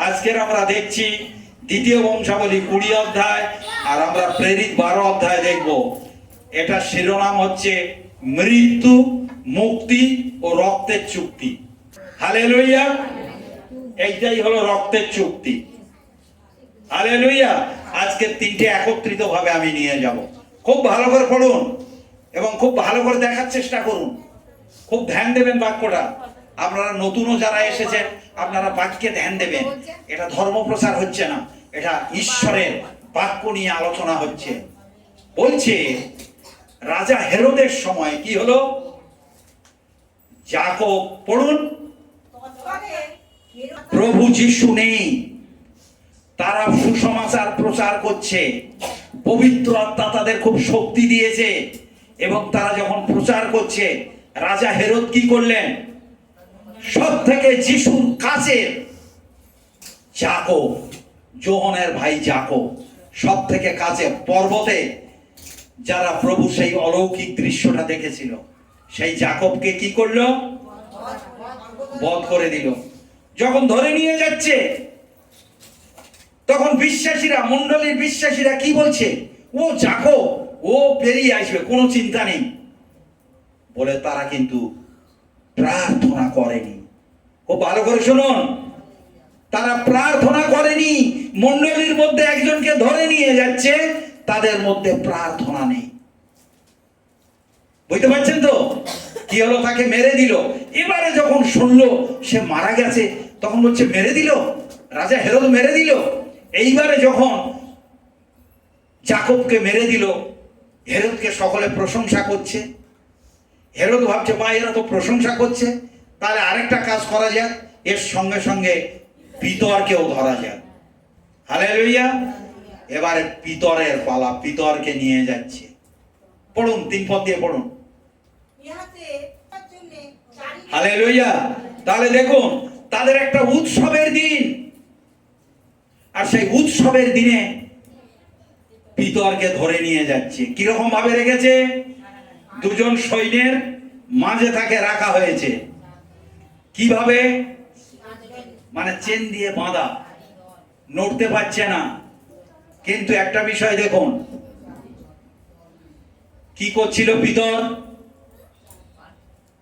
আজকের আমরা দেখছি দ্বিতীয় বংশাবলী 20 অধ্যায়, আর আমরা প্রেরিত 12 অধ্যায় দেখব। এটা শিরোনাম হচ্ছে মৃত্যু, মুক্তি ও রক্তের চুক্তি। হালেলুয়া! এইটাই হলো রক্তের চুক্তি। হালেলুয়া! আজকে তিনটে একত্রিত ভাবে আমি নিয়ে যাব। খুব ভালো করে পড়ুন এবং খুব ভালো করে দেখার চেষ্টা করুন। খুব ধ্যান দেবেন বাক্যটা। আপনারা নতুনও যারা এসেছেন আপনারা বাক্যে ধ্যান দেবেন। এটা ধর্ম প্রচার হচ্ছে না, এটা ঈশ্বরের বাক্য নিয়ে আলোচনা হচ্ছে। বলছে রাজা হেরোদের সময় কি হলো? যাকব, পড়ুন, প্রভু যিশু নেই, তারা সুসমাচার প্রচার করছে, পবিত্র আত্মা তাদের খুব শক্তি দিয়েছে, এবং তারা যখন প্রচার করছে, রাজা হেরোদ কি করলেন? সব থেকে যিশুর কাছে যাকব, যোহনের ভাই যাকব, সব থেকে কাছে পর্বতে যারা প্রভু সেই অলৌকিক দৃশ্যটা দেখেছিল, সেই যাকবকে কি করলো? বধ করে দিল। যখন ধরে নিয়ে যাচ্ছে তখন বিশ্বাসীরা, মণ্ডলীর বিশ্বাসীরা কি বলছে? ও যাকব, ও পেরিয়ে আসবে, কোনো চিন্তা নেই বলে তারা কিন্তু প্রার্থনা করেনি। খুব ভালো করে শুনুন, তারা প্রার্থনা করেনি। মণ্ডলীর মধ্যে একজনকে ধরে নিয়ে যাচ্ছে, তাদের মধ্যে প্রার্থনা নেই। বুঝতে পারছেন তো? কি হলো? তাকে মেরে দিল। এবারে যখন শুনলো সে মারা গেছে তখন বলছে মেরে দিল, রাজা হেরোদ মেরে দিল। এইবারে যখন যাকবকে মেরে দিল, হেরোদকে সকলে প্রশংসা করছে। হেরোদ ভাবছে মা এরা তো প্রশংসা করছে, তাহলে আরেকটা কাজ করা যাক, এর সঙ্গে সঙ্গে পিতরকেও ধরা যাক। হালেলুয়া! এবারে পিতরের পালা, পিতরকে নিয়ে যাচ্ছে। পড়ুন, 3 পদ দিয়ে পড়ুন। হালেলুয়া! তাহলে দেখুন, তাদের একটা উৎসবের দিন, আর সেই উৎসবের দিনে পিতরকে ধরে নিয়ে যাচ্ছে। কিরকম ভাবে রেখেছে? দুজন সৈন্যের মাঝে তাকে রাখা হয়েছে। কিভাবে? মানে চেন দিয়ে বাঁধা, নড়তে পারছে না। কিন্তু একটা বিষয় দেখুন, কি করছিল পিতর?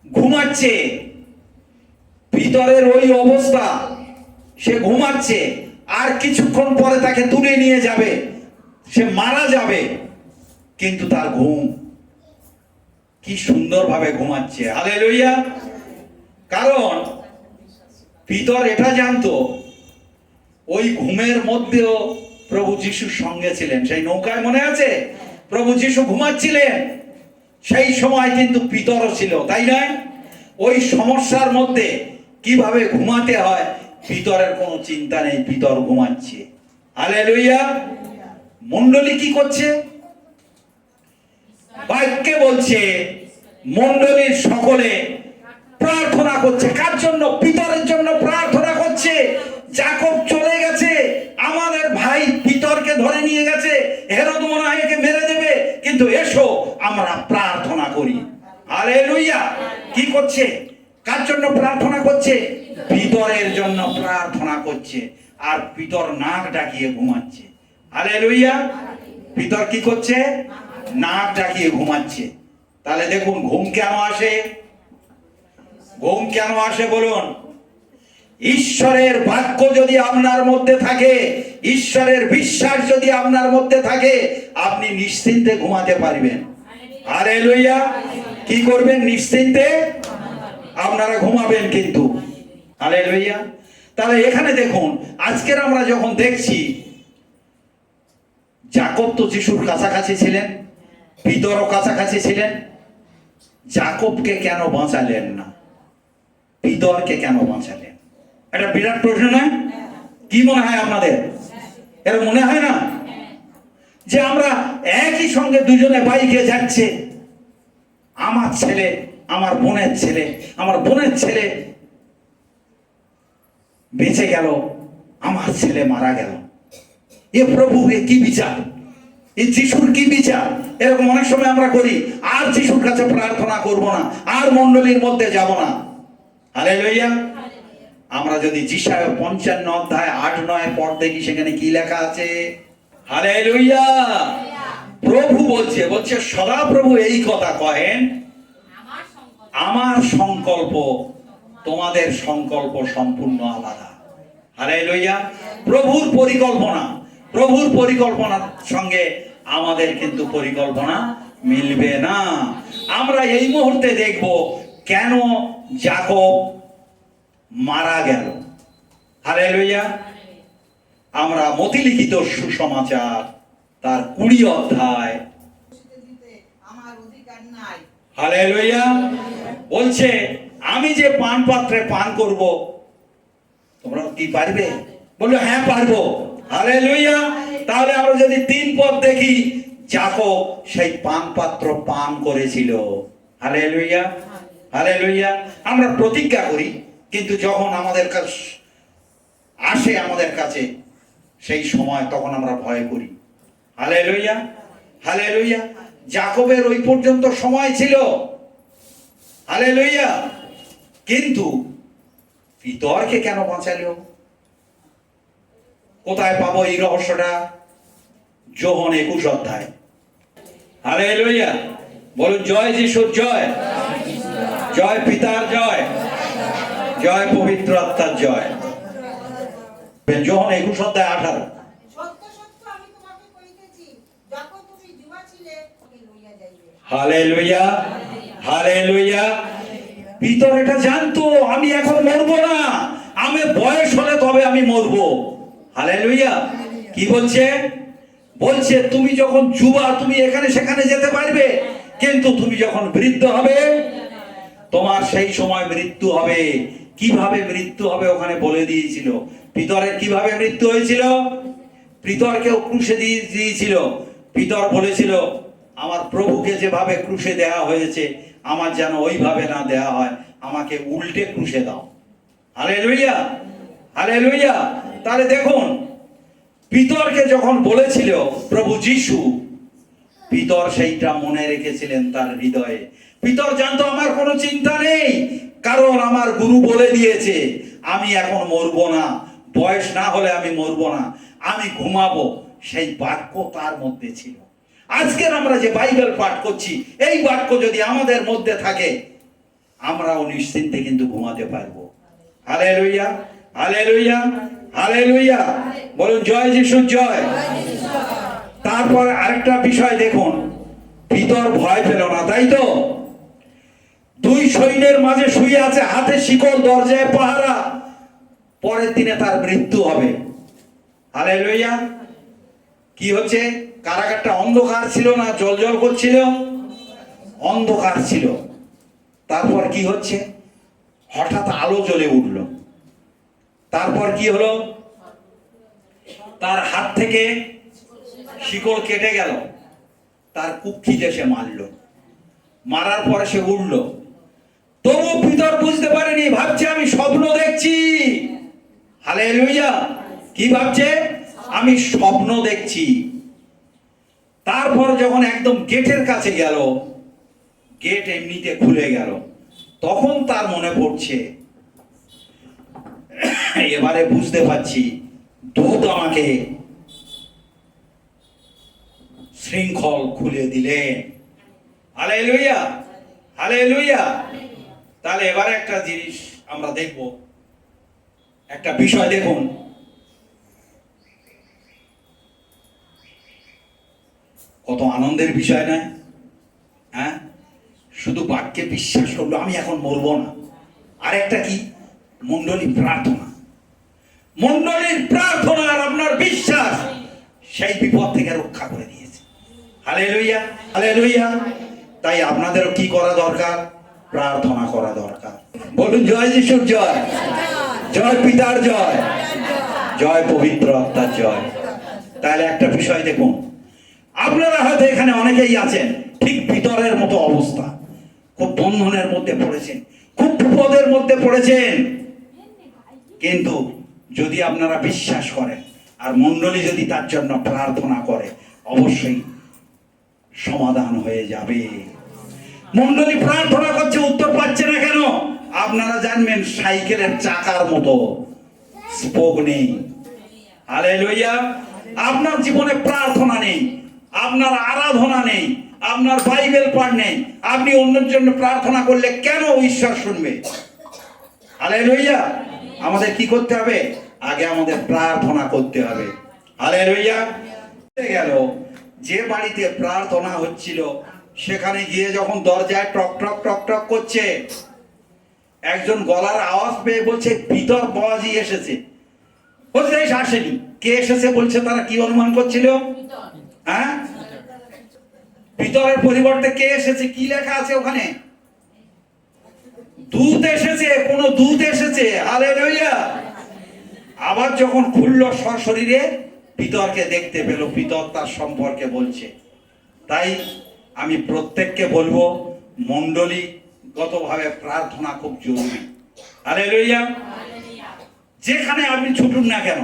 ঘুমাচ্ছে। পিতরের ওই অবস্থা, সে ঘুমাচ্ছে। আর কিছুক্ষণ পরে তাকে তুলে নিয়ে যাবে, সে মারা যাবে, কিন্তু তার ঘুম কি সুন্দরভাবে ঘুমাচ্ছে। হালেলুয়া! কারণ পিতর এটা জানতো, ওই ঘুমের মধ্যেও প্রভু যিশুর সঙ্গে ছিলেন। সেই নৌকায় মনে আছে প্রভু যিশু ঘুমাচ্ছিলেন, সেই সময় কিন্তু পিতরও ছিল, তাই না? ওই সমস্যার মধ্যে কিভাবে ঘুমাতে হয় পিতরের কোনো চিন্তা নেই, পিতর ঘুমাচ্ছে। হালেলুয়া! মণ্ডলী কি করছে? বাক্যে বলছে মণ্ডলীর সকলে প্রার্থনা করছে। কার জন্য? পিতরের জন্য প্রার্থনা করছে। যাকব চলে গেছে, আমাদের ভাই পিতরকে ধরে নিয়ে গেছে, হেরোদ মনে হয় একে মেরে দেবে, কিন্তু এসো আমরা প্রার্থনা করি। হালেলুয়া! কি করছে? কার জন্য প্রার্থনা করছে? পিতরের জন্য প্রার্থনা করছে। আর পিতর নাক ডাকিয়ে ঘুমাচ্ছে। হালেলুয়া! পিতর কি করছে? নাক ডাকিয়ে ঘুমাচ্ছে। তাহলে দেখুন, ঘুম কেন আসে? ঘুম কেন আসে বলুন? ঈশ্বরের বাক্য যদি আপনার মধ্যে থাকে, ঈশ্বরের বিশ্বাস যদি আপনার মধ্যে থাকে, আপনি নিশ্চিন্তে ঘুমাতে পারবেন। হালেলুয়া! কি করবেন? নিশ্চিন্তে আপনারা ঘুমাবেন কিন্তু। হালেলুয়া! তাহলে এখানে দেখুন, আজকের আমরা যখন দেখছি, যাকব তো যিশুর কাছাকাছি ছিলেন, পিতরও কাছাকাছি ছিলেন, যাকবকে কেন বাঁচালেন না? পিতরকে কেন বাঁচালেন? এটা বিরাট প্রশ্ন নয়? কি মনে হয় আপনাদের? এর মনে হয় না যে আমরা একই সঙ্গে দুজনে বাইকে যাচ্ছে, আমার ছেলে, আমার বোনের ছেলে, আমার বোনের ছেলে বেঁচে গেল, আমার ছেলে মারা গেল, এ প্রভু, এ কি বিচার? এই যিশুর কি বিচার? এরকম অনেক সময় আমরা করি। আর যিশুর কাছে প্রার্থনা করব না, আর মণ্ডলীর মধ্যে যাব না। হালেলুয়া! আমরা যদি যিশায়া 55 অধ্যায় 8-9 পড় দেখি, সেখানে কি লেখা আছে? হালেলুয়া। প্রভু বলছে সদাপ্রভু এই কথা কহেন, আমার সংকল্প তোমাদের সংকল্প সম্পূর্ণ আলাদা। হালেলুয়া। প্রভুর পরিকল্পনার সঙ্গে আমাদের কিন্তু পরিকল্পনা মিলবে না। আমরা এই মুহূর্তে দেখব কেন যাকব মারা গেল। হালেলুয়া। আমরা মতিলিখিত সুসমাচার তার 20 অধ্যায়, হালেলুয়া, বলছে আমি যে পান পাত্রে পান করব তোমরা কি পারবে? বললো হ্যাঁ পারবো। হালেলুয়া। তাহলে আমরা যদি 3 পদ দেখি, যাকব সেই পান পাত্র পান করেছিল। হালেলুয়া। হালেলুয়া। আমরা প্রতিজ্ঞা করি, কিন্তু যখন আমাদের কাছে আসে আমাদের কাছে সেই সময়, তখন আমরা ভয় করি। হালেলুয়া। হালেলুয়া। যাকবের ওই পর্যন্ত সময় ছিল। হালেলুয়া। কিন্তু পিতরকে কেন বাঁচালো? কোথায় পাবো এই রহস্যটা? যোহন 21 অধ্যায়। হালেলুয়া। বলুন জয় যিশুর জয়, জয় পিতার জয়, জয় পবিত্র আত্মার জয়। যোহন 21 অধ্যায় 18। হালেলুয়া। হালেলুয়া। পিতর এটা জানতো আমি এখন মরবো না, আমি বয়স হলে তবে আমি মরবো। হালেলুয়া। কি বলছে? বলছে তুমি যখন যুবা তুমি এখানে সেখানে যেতে পারবে, কিন্তু তুমি যখন বৃদ্ধ হবে তোমার সেই সময় মৃত্যু হবে। কিভাবে মৃত্যু হবে ওখানে বলে দিয়েছিল। পিতরের কিভাবে মৃত্যু হয়েছিল? পিতরকেও ক্রুশে দিয়েছিল। পিতর বলেছিল আমার প্রভুকে যেভাবে ক্রুশে দেওয়া হয়েছে আমার যেন ওইভাবে না দেওয়া হয়, আমাকে উল্টে ক্রুশে দাও। হালেলুয়া। হালেলুয়া। তাহলে দেখুন, পিতরকে যখন বলেছিল প্রভু যিশু, পিতর সেইটা মনে রেখেছিলেন তার হৃদয়ে। পিতর জানতো আমার কোনো চিন্তা নেই, কারণ আমার গুরু বলে দিয়েছে আমি এখন মরবো না, বয়স না হলে আমি মরবো না, আমি ঘুমাবো। সেই বাক্য তার মধ্যে ছিল। আজকের আমরা যে বাইবেল পাঠ করছি, এই বাক্য যদি আমাদের মধ্যে থাকে আমরাও নিশ্চিন্তে কিন্তু ঘুমাতে পারবো। হালেলুয়া। হালেলুয়া। হালেলুয়া। বলুন জয় যিশুর জয়। তারপর আরেকটা বিষয় দেখুন, পিতর ভয় পেল না, তাই তো? 2 সৈন্যের মাঝে শুয়ে আছে, হাতে শিকল, দরজায় পাহারা, পরের দিনে তার মৃত্যু হবে। হালেলুয়া। কি হচ্ছে? কারাগারটা অন্ধকার ছিল না, জ্বলজ্বল করছিল? অন্ধকার ছিল। তারপর কি হচ্ছে? হঠাৎ আলো জ্বলে উঠল। তারপর কি হলো? তার হাত থেকে শিকল কেটে গেল, তার কুক্ষিতে সে মারল। মারার পরে সে উঠল। তবু পিতর বুঝতে পারেনি, ভাবছে আমি স্বপ্ন দেখছি। হালেলুয়া। কি ভাবছে? আমি স্বপ্ন দেখছি। তারপর যখন একদম গেটের কাছে গেল, গেট এমনিতে খুলে গেল, তখন তার মনে পড়ছে, এবারে বুঝতে পারছি দূত আমাকে শৃঙ্খল খুলে দিলেন। হালেলুয়া। হালেলুয়া। তাহলে এবারে একটা জিনিস আমরা দেখব, একটা বিষয় দেখুন। কত আনন্দের বিষয় নয়? হ্যাঁ, শুধু বাক্যে বিশ্বাস করলো আমি এখন মরবো না। আর একটা কি? মণ্ডলী প্রার্থনা। মণ্ডলীর প্রার্থনা আর আপনার বিশ্বাস সেই বিপদ থেকে রক্ষা করে দিয়েছে। হালেলুয়া। হালেলুয়া। তাই আপনাদেরও কি করা দরকার? প্রার্থনা করা দরকার। বলুন জয় যিশুর জয়, জয় পিতার জয়, জয় পবিত্র আত্মার জয়। তাহলে একটা বিষয় দেখুন, আপনারা হয়তো এখানে অনেকেই আছেন ঠিক পিতরের মতো অবস্থা, খুব বন্ধনের মধ্যে পড়েছেন, খুব বিপদের মধ্যে পড়েছেন। কিন্তু যদি আপনারা বিশ্বাস করেন আর মণ্ডলী যদি তার জন্য প্রার্থনা করে, অবশ্যই সমাধান হয়ে যাবে। মণ্ডলী প্রার্থনা করছে, উত্তর পাচ্ছে না কেন? আপনারা জানবেন সাইকেলের চাকার মতো স্পোক নেই। হালেলুয়া। আপনার জীবনে প্রার্থনা নেই, আপনার আরাধনা নেই, আপনার বাইবেল পাঠ নেই, আপনি অন্যের জন্য প্রার্থনা করলে কেন ঈশ্বর শুনবে? হালেলুয়া। আমাদের কি করতে হবে? আগে আমাদের প্রার্থনা করতে হবে। হালেলুয়া। গেল যে বাড়িতে প্রার্থনা হচ্ছিল সেখানে গিয়ে যখন দরজায় টক টক টক টক করছে, একজন গলার আওয়াজ পেয়ে বলছে ভিতর বাবাজি এসেছে। বলছে আসেনি। কে এসেছে বলছে? তারা কি অনুমান করছিল? হ্যাঁ, ভিতরের পরিবর্তে কে এসেছে? কি লেখা আছে ওখানে? দূত এসেছে, কোন দূত এসেছে। হালেলুয়া। আবার যখন খুলল সশরীরে, পিতরকে দেখতে পেল, পিতর তার সম্পর্কে বলছে। তাই আমি প্রত্যেককে বলবো, মণ্ডলীগতভাবে প্রার্থনা খুব জরুরি। হালেলুয়া। যেখানে আপনি ছুটুন না কেন,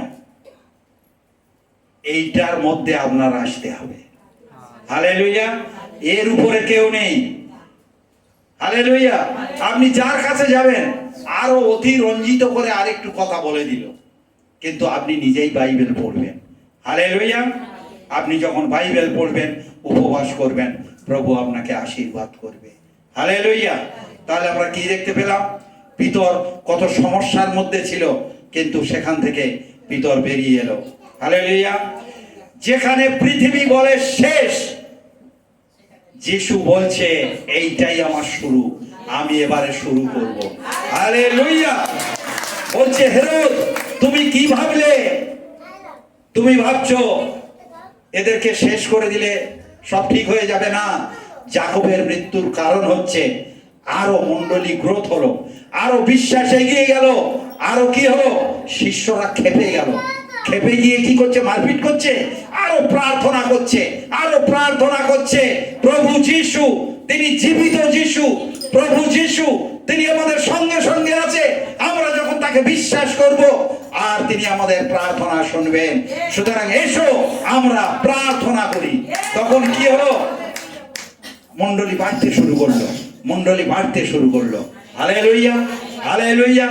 এইটার মধ্যে আপনার আসতে হবে। হালেলুয়া। এর উপরে কেউ নেই। হালেলুয়া। আপনি যার কাছে যাবেন আরো অতি রঞ্জিত করে আরেকটু কথা বলে দিল, কিন্তু আপনি নিজেই বাইবেল পড়বেন। হালেলুয়া। আপনি যখন বাইবেল পড়বেন, উপবাস করবেন, প্রভু আপনাকে আশীর্বাদ করবে। হালেলুয়া। তাহলে আমরা কি দেখতে পেলাম? পিতর কত সমস্যার মধ্যে ছিল, কিন্তু সেখান থেকে পিতর বেরিয়ে এলো। হালেলুয়া। যেখানে পৃথিবী বলে শেষ, যিশু বলছে এইটাই আমার শুরু, আমি এবারে শুরু করব। হালেলুয়া। বলছে হেরোদ, তুমি কি ভাবলে? তুমি ভাবছো এদেরকে শেষ করে দিলে সব ঠিক হয়ে যাবে? না। যাকবের মৃত্যুর কারণ হচ্ছে আরো মণ্ডলী গ্রোথ হলো, আরো বিশ্বাস এগিয়ে গেল, আরো কি হলো? শিষ্যরা খেপে গেল। খেপে গিয়ে কি করছে? মারপিট করছে, আরো প্রার্থনা করছে, আরো প্রার্থনা করছে। প্রভু যিশু তিনি জীবিত যিশু, প্রভু যিশু তিনি আমাদের সঙ্গে সঙ্গে আছে। আমরা যখন তাকে বিশ্বাস করব, আর তিনি আমাদের প্রার্থনা শুনবেন। সুতরাং এসো আমরা প্রার্থনা করি। তখন কি হলো? মণ্ডলী বাড়তে শুরু করলো, মণ্ডলী বাড়তে শুরু করলো। হালেলুয়া। হালেলুয়া।